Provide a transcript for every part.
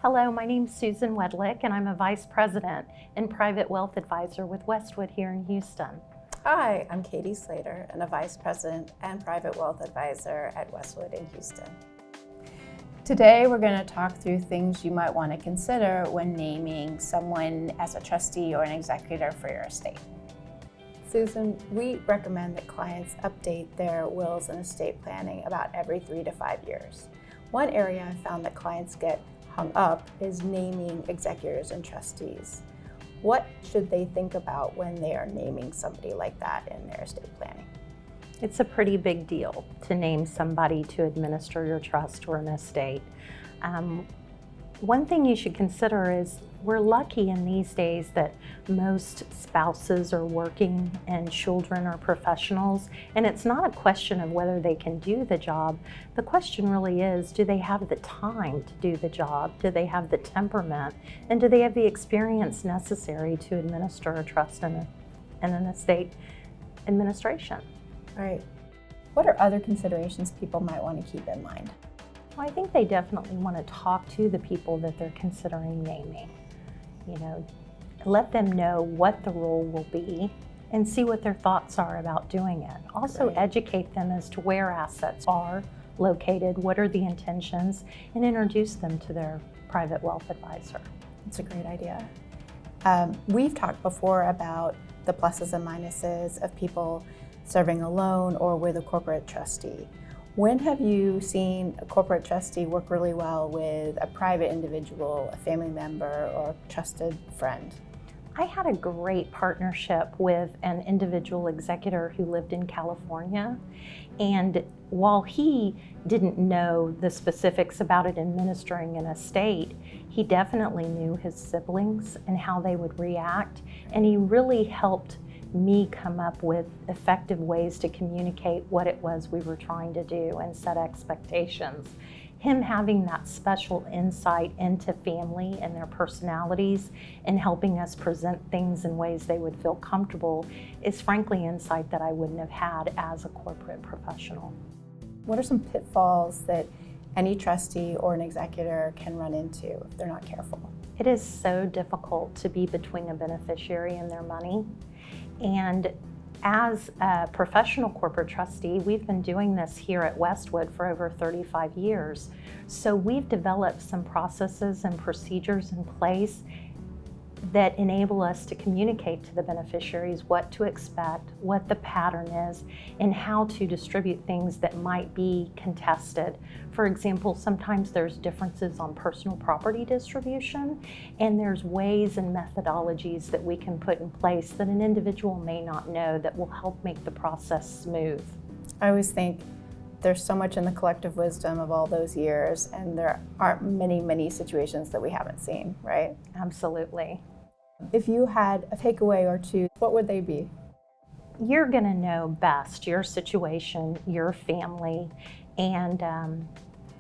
Hello, my name's Susan Wedlick, and I'm a Vice President and Private Wealth Advisor with Westwood here in Houston. Hi, I'm Katie Slater, and a Vice President and Private Wealth Advisor at Westwood in Houston. Today, we're going to talk through things you might want to consider when naming someone as a trustee or an executor for your estate. Susan, we recommend that clients update their wills and estate planning about every 3 to 5 years. One area I found that clients get hung up is naming executors and trustees. What should they think about when they are naming somebody like that in their estate planning? It's a pretty big deal to name somebody to administer your trust or an estate. One thing you should consider is we're lucky in these days that most spouses are working and children are professionals, and it's not a question of whether they can do the job. The question really is, do they have the time to do the job? Do they have the temperament? And do they have the experience necessary to administer a trust and an estate administration? Right. What are other considerations people might want to keep in mind? Well, I think they definitely want to talk to the people that they're considering naming. Let them know what the role will be and see what their thoughts are about doing it. Also educate them as to where assets are located, what are the intentions, and introduce them to their private wealth advisor. That's a great idea. We've talked before about the pluses and minuses of people serving alone or with a corporate trustee. When have you seen a corporate trustee work really well with a private individual, a family member, or a trusted friend? I had a great partnership with an individual executor who lived in California, and while he didn't know the specifics about it administering an estate, he definitely knew his siblings and how they would react, and he really helped me come up with effective ways to communicate what it was we were trying to do and set expectations. Him having that special insight into family and their personalities and helping us present things in ways they would feel comfortable is frankly insight that I wouldn't have had as a corporate professional. What are some pitfalls that any trustee or an executor can run into if they're not careful? It is so difficult to be between a beneficiary and their money. And as a professional corporate trustee, we've been doing this here at Westwood for over 35 years. So we've developed some processes and procedures in place that enable us to communicate to the beneficiaries what to expect, what the pattern is, and how to distribute things that might be contested. For example, sometimes there's differences on personal property distribution, and there's ways and methodologies that we can put in place that an individual may not know that will help make the process smooth. I always think there's so much in the collective wisdom of all those years, and there aren't many situations that we haven't seen, right? Absolutely. If you had a takeaway or two, what would they be? You're going to know best your situation, your family, and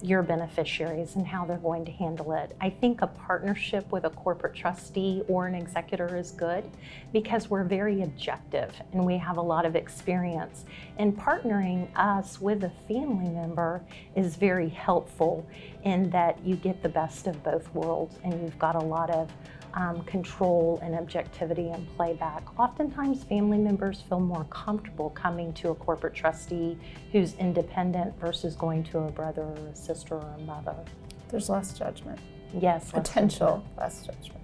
your beneficiaries and how they're going to handle it. I think a partnership with a corporate trustee or an executor is good because we're very objective and we have a lot of experience. And partnering us with a family member is very helpful in that you get the best of both worlds and you've got a lot of control and objectivity and playback. Oftentimes family members feel more comfortable coming to a corporate trustee who's independent versus going to a brother or a sister or a mother. There's less judgment. Yes. Potential less judgment.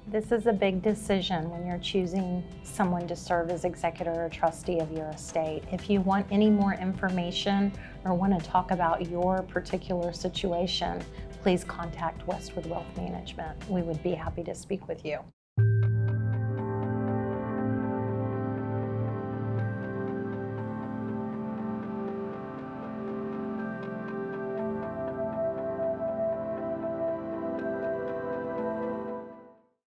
This is a big decision when you're choosing someone to serve as executor or trustee of your estate. If you want any more information or want to talk about your particular situation, please contact Westwood Wealth Management. We would be happy to speak with you.